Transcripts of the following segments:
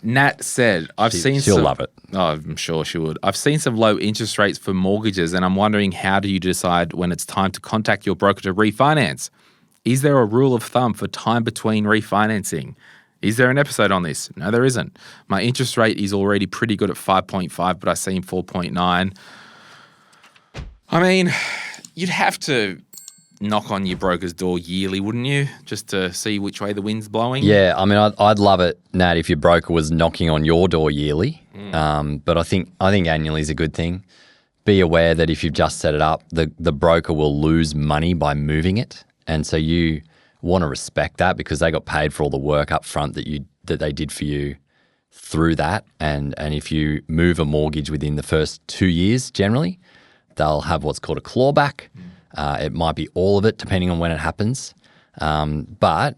Nat said, She'll love it. Oh, I'm sure she would. I've seen some low interest rates for mortgages, and I'm wondering, how do you decide when it's time to contact your broker to refinance? Is there a rule of thumb for time between refinancing? Is there an episode on this? No, there isn't. My interest rate is already pretty good at 5.5, but I see 4.9. I mean, you'd have to knock on your broker's door yearly, wouldn't you? Just to see which way the wind's blowing. Yeah, I mean, I'd love it, Nat, if your broker was knocking on your door yearly. But I think annually is a good thing. Be aware that if you've just set it up, the broker will lose money by moving it, and so you want to respect that because they got paid for all the work up front that they did for you through that. And if you move a mortgage within the first 2 years, generally, they'll have what's called a clawback. It might be all of it, depending on when it happens. But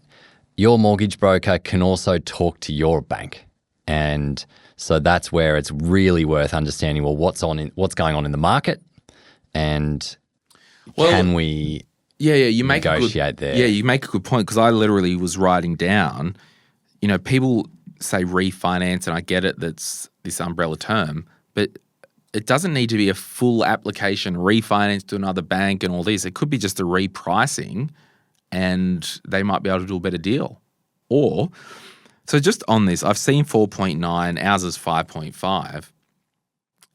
your mortgage broker can also talk to your bank. And so that's where it's really worth understanding, well, what's going on in the market, and can we you make negotiate there? Yeah, you make a good point, because I literally was writing down, people say refinance, and I get it, that's this umbrella term, but it doesn't need to be a full application, refinance to another bank and all this. It could be just a repricing, and they might be able to do a better deal. So just on this, I've seen 4.9, ours is 5.5.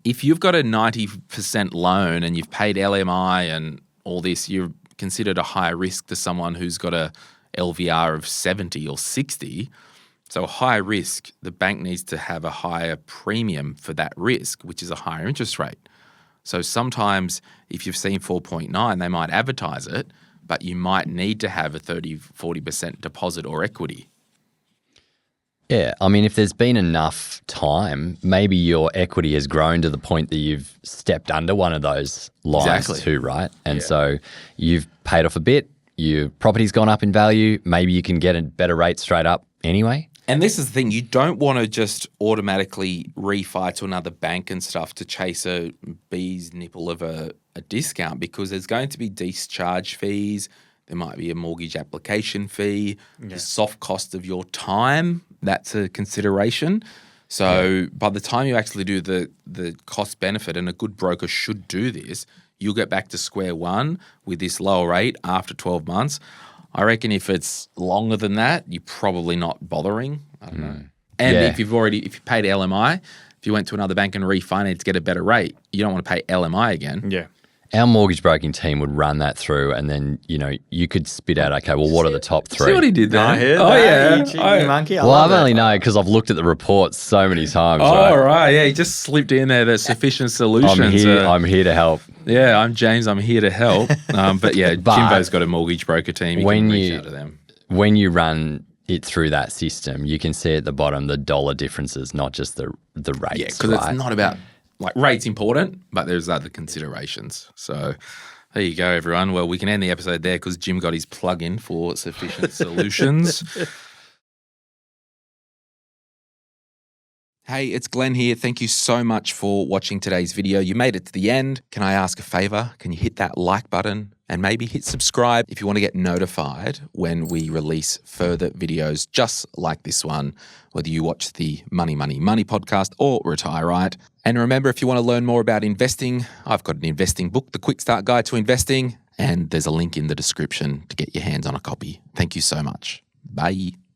If you've got a 90% loan and you've paid LMI and all this, you're considered a higher risk to someone who's got a LVR of 70 or 60. So high risk, the bank needs to have a higher premium for that risk, which is a higher interest rate. So sometimes if you've seen 4.9, they might advertise it, but you might need to have a 30-40% deposit or equity. Yeah, I mean, if there's been enough time, maybe your equity has grown to the point that you've stepped under one of those lines too, right? And so you've paid off a bit, your property's gone up in value, maybe you can get a better rate straight up anyway. And this is the thing, you don't want to just automatically refi to another bank and stuff to chase a bee's nipple of a discount, because there's going to be discharge fees, there might be a mortgage application fee, the soft cost of your time, that's a consideration. So by the time you actually do the cost benefit, and a good broker should do this, you'll get back to square one with this lower rate after 12 months. I reckon if it's longer than that, you're probably not bothering. I don't know. And if you paid LMI, if you went to another bank and refinanced to get a better rate, you don't want to pay LMI again. Yeah. Our mortgage broking team would run that through, and then, you could spit out, okay, well, what are the top three? See what he did there? I heard that. You cheeky monkey. I've only known because I've looked at the reports so many times. Oh, right. Yeah, he just slipped in there, the sufficient solutions. I'm here to help. Yeah, I'm James. I'm here to help. But Jimbo's got a mortgage broker team. You can reach out to them. When you run it through that system, you can see at the bottom the dollar differences, not just the rates. Yeah, because it's not about, rate's important, but there's other considerations. So there you go, everyone. Well, we can end the episode there because Jim got his plug in for sufficient solutions. Hey, it's Glenn here. Thank you so much for watching today's video. You made it to the end. Can I ask a favor? Can you hit that like button and maybe hit subscribe if you want to get notified when we release further videos just like this one, whether you watch the Money, Money, Money podcast or Retire Right. And remember, if you want to learn more about investing, I've got an investing book, The Quick Start Guide to Investing, and there's a link in the description to get your hands on a copy. Thank you so much. Bye.